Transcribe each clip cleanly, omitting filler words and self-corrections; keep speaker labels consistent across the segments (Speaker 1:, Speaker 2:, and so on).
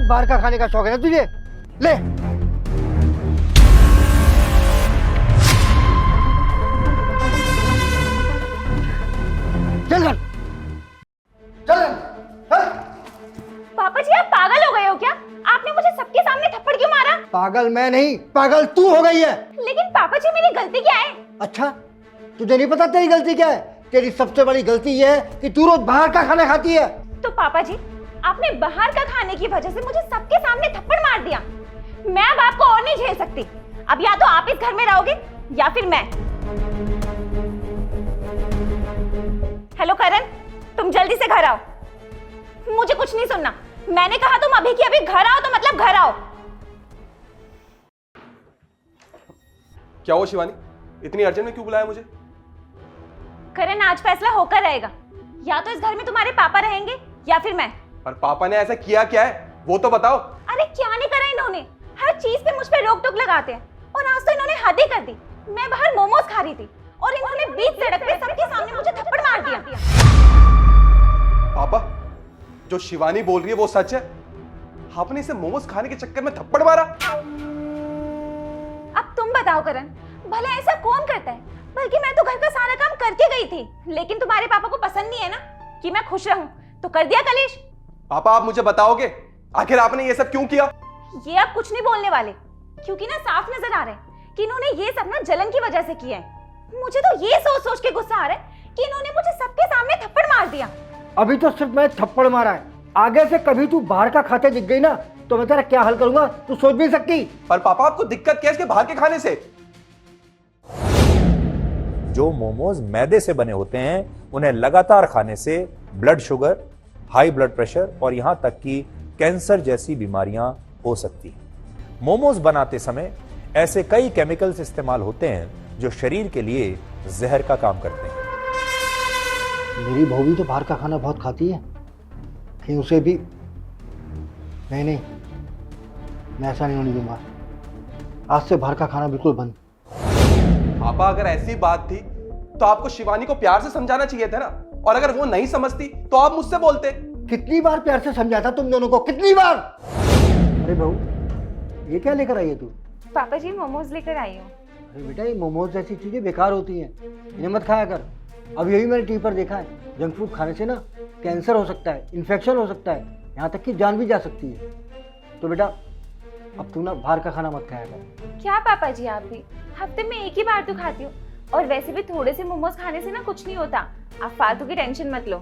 Speaker 1: बहुत बाहर का खाने का शौक है ना तुझे। ले चल घर, चल चल।
Speaker 2: पापा जी आप पागल हो गए हो क्या? आपने मुझे सबके सामने थप्पड़ क्यों मारा?
Speaker 1: पागल मैं नहीं, पागल तू हो गई है।
Speaker 2: लेकिन पापा जी मेरी गलती क्या है?
Speaker 1: अच्छा तुझे नहीं पता तेरी गलती क्या है? तेरी सबसे बड़ी गलती ये है कि तू रोज बाहर का खाना खाती है।
Speaker 2: तो पापा जी आपने बाहर का खाने की वजह से मुझे सबके सामने थप्पड़ मार दिया। मैं अब आपको और नहीं झेल सकती। अब या तो आप इस घर में रहोगे या फिर मैं। हेलो करण, तुम जल्दी से घर आओ। मुझे कुछ नहीं सुनना। मैंने कहा तुम अभी की अभी घर आओ तो मतलब घर आओ।
Speaker 3: क्या हुआ शिवानी, इतनी अर्जेंट में क्यों बुलाया मुझे?
Speaker 2: करण आज फैसला होकर रहेगा। या तो इस घर में तुम्हारे पापा रहेंगे या फिर मैं।
Speaker 3: और पापा ने ऐसा किया क्या है वो तो बताओ।
Speaker 2: अरे क्या नहीं करा इन्होंने? हर चीज पे मुझ पे रोक टोक लगाते हैं। और आज तो इन्होंने हद ही कर दी। मैं बाहर मोमोज खा रही थी और इन्होंने बीच सड़क पे सबके सामने मुझे थप्पड़ मार दिया।
Speaker 3: पापा जो शिवानी बोल रही है वो सच है? आपने इसे मोमोज खाने के चक्कर में थप्पड़ मारा?
Speaker 2: अब तुम बताओ करण, भला ऐसा कौन करता है? बल्कि मैं तो घर का सारा काम करके गई थी। लेकिन तुम्हारे पापा को पसंद नहीं है ना कि मैं खुश रहूं, तो कर दिया कलेश।
Speaker 3: पापा आप मुझे बताओगे आखिर आपने ये सब क्यों किया?
Speaker 2: ये आप कुछ नहीं बोलने वाले, क्योंकि ना साफ नजर आ रहा है कि इन्होंने ये सब ना जलन की वजह से किया है। मुझे तो ये सोच सोच के गुस्सा आ रहा है कि इन्होंने मुझे सबके सामने थप्पड़ मार दिया।
Speaker 1: अभी तो सिर्फ मैं थप्पड़ मारा है, आगे से कभी तू बाहर का खाते दिख गई ना तो मैं तेरा क्या हल करूंगा तू सोच भी सकती।
Speaker 3: पर पापा आपको दिक्कत क्या है इसके बाहर के खाने से?
Speaker 4: जो मोमोज मैदे से बने होते हैं उन्हें लगातार खाने से blood sugar, high blood pressure और यहां तक कि कैंसर जैसी बीमारियां हो सकती हैं। मोमोज बनाते समय ऐसे कई केमिकल्स इस्तेमाल होते हैं जो शरीर के लिए जहर का काम करते हैं।
Speaker 1: मेरी बहू भी तो बाहर का खाना बहुत खाती है, कहीं उसे भी। नहीं, मैं ऐसा नहीं होने दूंगा। आज से बाहर का खाना बिल्कुल बंद।
Speaker 3: पापा अगर ऐसी बात थी तो आपको शिवानी को प्यार से समझाना चाहिए था ना, और अगर वो नहीं समझती तो आप मुझसे बोलते।
Speaker 1: कितनी बार प्यार से समझाता तुम दोनों को, कितनी बार। अरे बहू ये क्या लेकर आई है तू?
Speaker 2: पापा जी मोमोज लेकर आई हूँ।
Speaker 1: अरे बेटा ये मोमोज जैसी चीजें बेकार होती हैं, इन्हें मत खाया कर। अब यही मैंने टीवी पर देखा है, जंक फूड खाने से ना कैंसर हो सकता है, इन्फेक्शन हो सकता है, यहाँ तक कि जान भी जा सकती है। तो बेटा अब तू ना बाहर का खाना मत खाया कर।
Speaker 2: क्या पापा जी आप भी हफ्ते में एक ही बार तो खाती हूँ, और वैसे भी थोड़े से मोमोज खाने से ना कुछ नहीं होता। आप फालतू की टेंशन मत लो।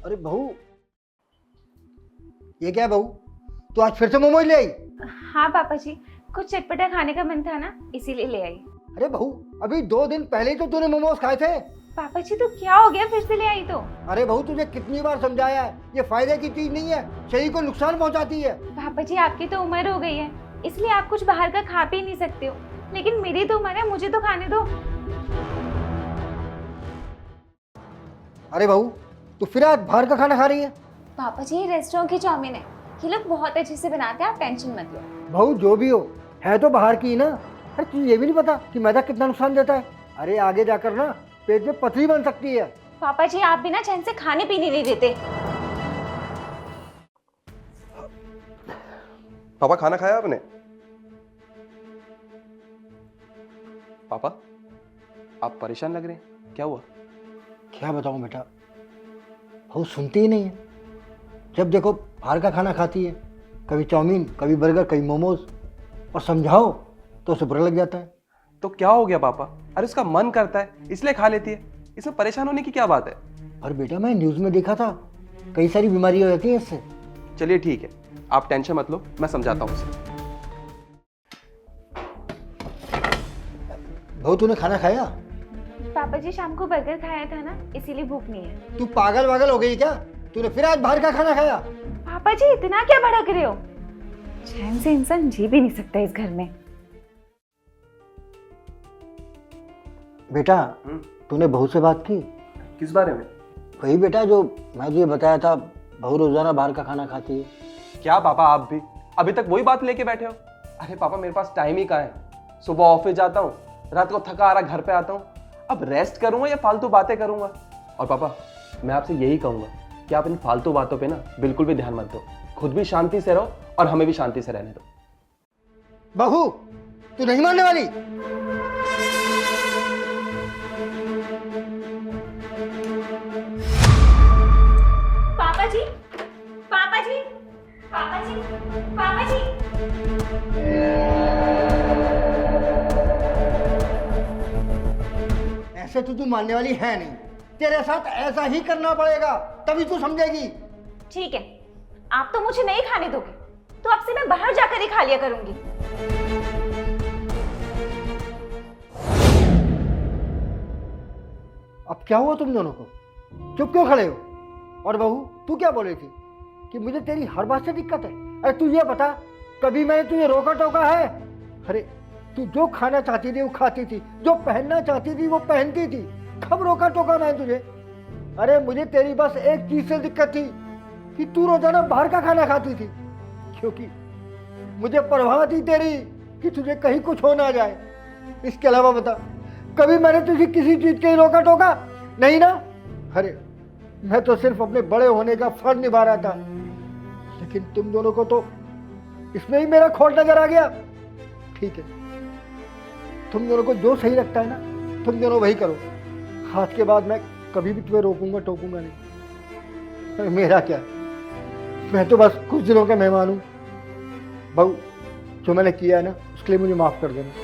Speaker 1: अरे बहू ये क्या है बहू, तू आज फिर से मोमोज ले आई?
Speaker 2: हाँ पापा जी, कुछ चटपटा खाने का मन था ना, इसीलिए ले आई।
Speaker 1: अरे बहू अभी 2 दिन पहले ही तो तूने मोमोज खाए थे।
Speaker 2: पापा जी तो क्या हो गया, फिर से ले आई तो?
Speaker 1: अरे बहू तुझे कितनी बार समझाया है, ये फायदे की चीज नहीं है, शरीर को नुकसान पहुंचाती है।
Speaker 2: पापा जी आपकी तो उम्र हो गई है, इसलिए आप कुछ बाहर का खा पी नहीं सकते हो। लेकिन मेरी तो उम्र है, मुझे तो खाने दो।
Speaker 1: अरे बहू तू फिर आज बाहर का खाना खा रही है?
Speaker 2: पापा जी ये रेस्टोरेंट की चाउमीन है, ये लोग बहुत अच्छे से बनाते हैं, आप टेंशन मत लो।
Speaker 1: बहू जो भी हो है तो बाहर की ही ना। अरे तुझे ये भी नहीं पता कि मैदा कितना नुकसान देता है? अरे आगे जाकर ना पेट में पथरी बन सकती है।
Speaker 2: पापा जी आप भी ना चैन से खाने पीने नहीं देते।
Speaker 3: पापा खाना खाया आपने? पापा आप परेशान लग रहे हैं, क्या हुआ?
Speaker 1: क्या बताऊं बेटा, बहू सुनती ही नहीं है। जब देखो बाहर का खाना खाती है, कभी चाउमीन, कभी बर्गर, कभी मोमोज, और समझाओ तो उसे बुरा लग जाता है।
Speaker 3: तो क्या हो गया पापा? अरे उसका मन करता है इसलिए खा लेती है, इसमें परेशान होने की क्या बात है?
Speaker 1: पर बेटा मैं न्यूज़ में देखा था कई सारी बीमारी हो जाती है इससे।
Speaker 3: चलिए ठीक है, आप टेंशन मत लो, मैं समझाता हूँ उसे।
Speaker 1: बहू तूने खाना खाया?
Speaker 2: पापा जी शाम को बर्गर खाया था ना, इसीलिए भूख नहीं है।
Speaker 1: तू पागल वागल हो गई क्या? तूने फिर आज बाहर का खाना खाया?
Speaker 2: पापा जी इतना क्या भड़क रहे हो? चैन से इंसान जी भी नहीं सकता इस घर में।
Speaker 1: बेटा तूने बहू से बात की?
Speaker 3: किस बारे में?
Speaker 1: वही बेटा जो मैं तुझे बताया था, बहू रोजाना बाहर का खाना खाती है।
Speaker 3: क्या पापा आप भी अभी तक वही बात लेके बैठे हो? अरे पापा मेरे पास टाइम ही कहाँ है। सुबह ऑफिस जाता हूँ, रात को थका आ रहा घर पे आता हूँ, अब रेस्ट करूंगा या फालतू बातें करूंगा? और पापा मैं आपसे यही कहूंगा कि आप इन फालतू बातों पे ना बिल्कुल भी ध्यान मत दो। खुद भी शांति से रहो और हमें भी शांति से रहने दो।
Speaker 1: बहू, तू नहीं मानने वाली?
Speaker 2: पापा जी, पापा जी, पापा जी, पापा जी।
Speaker 1: ऐसे तो तू मानने वाली है नहीं। तेरे साथ ऐसा ही करना पड़ेगा, तभी तू समझेगी।
Speaker 2: ठीक है, आप तो मुझे नहीं खाने दोगे, तो अब से मैं बाहर जाकर ही खा लिया करूंगी।
Speaker 1: अब क्या हुआ तुम दोनों को? चुप क्यों खड़े हो? और बहू, तू क्या बोल रही थी कि मुझे तेरी हर बात से दिक्कत है? अरे तू ये बता, कभी मैंने तुझे रोका टोका है? अरे तू जो खाना चाहती थी वो खाती थी, जो पहनना चाहती थी वो पहनती थी। कब रोका टोका मैं तुझे? अरे मुझे तेरी बस एक चीज से दिक्कत थी कि तू रोजाना बाहर का खाना खाती थी, क्योंकि मुझे परवाह थी तेरी कि तुझे कहीं कुछ हो ना जाए। इसके अलावा बता, कभी मैंने तुझे किसी चीज के लिए रोका टोका? नहीं ना? अरे मैं तो सिर्फ अपने बड़े होने का फर्ज निभा रहा था, लेकिन तुम दोनों को तो इसमें ही मेरा खोट नजर आ गया। ठीक है, तुम दोनों को जो सही लगता है ना, तुम दोनों वही करो। आज के बाद मैं कभी भी तुम्हें रोकूंगा टोकूंगा नहीं। मेरा क्या, मैं तो बस कुछ दिनों का मेहमान हूँ। बहू, जो मैंने किया है ना, उसके लिए मुझे माफ कर देना।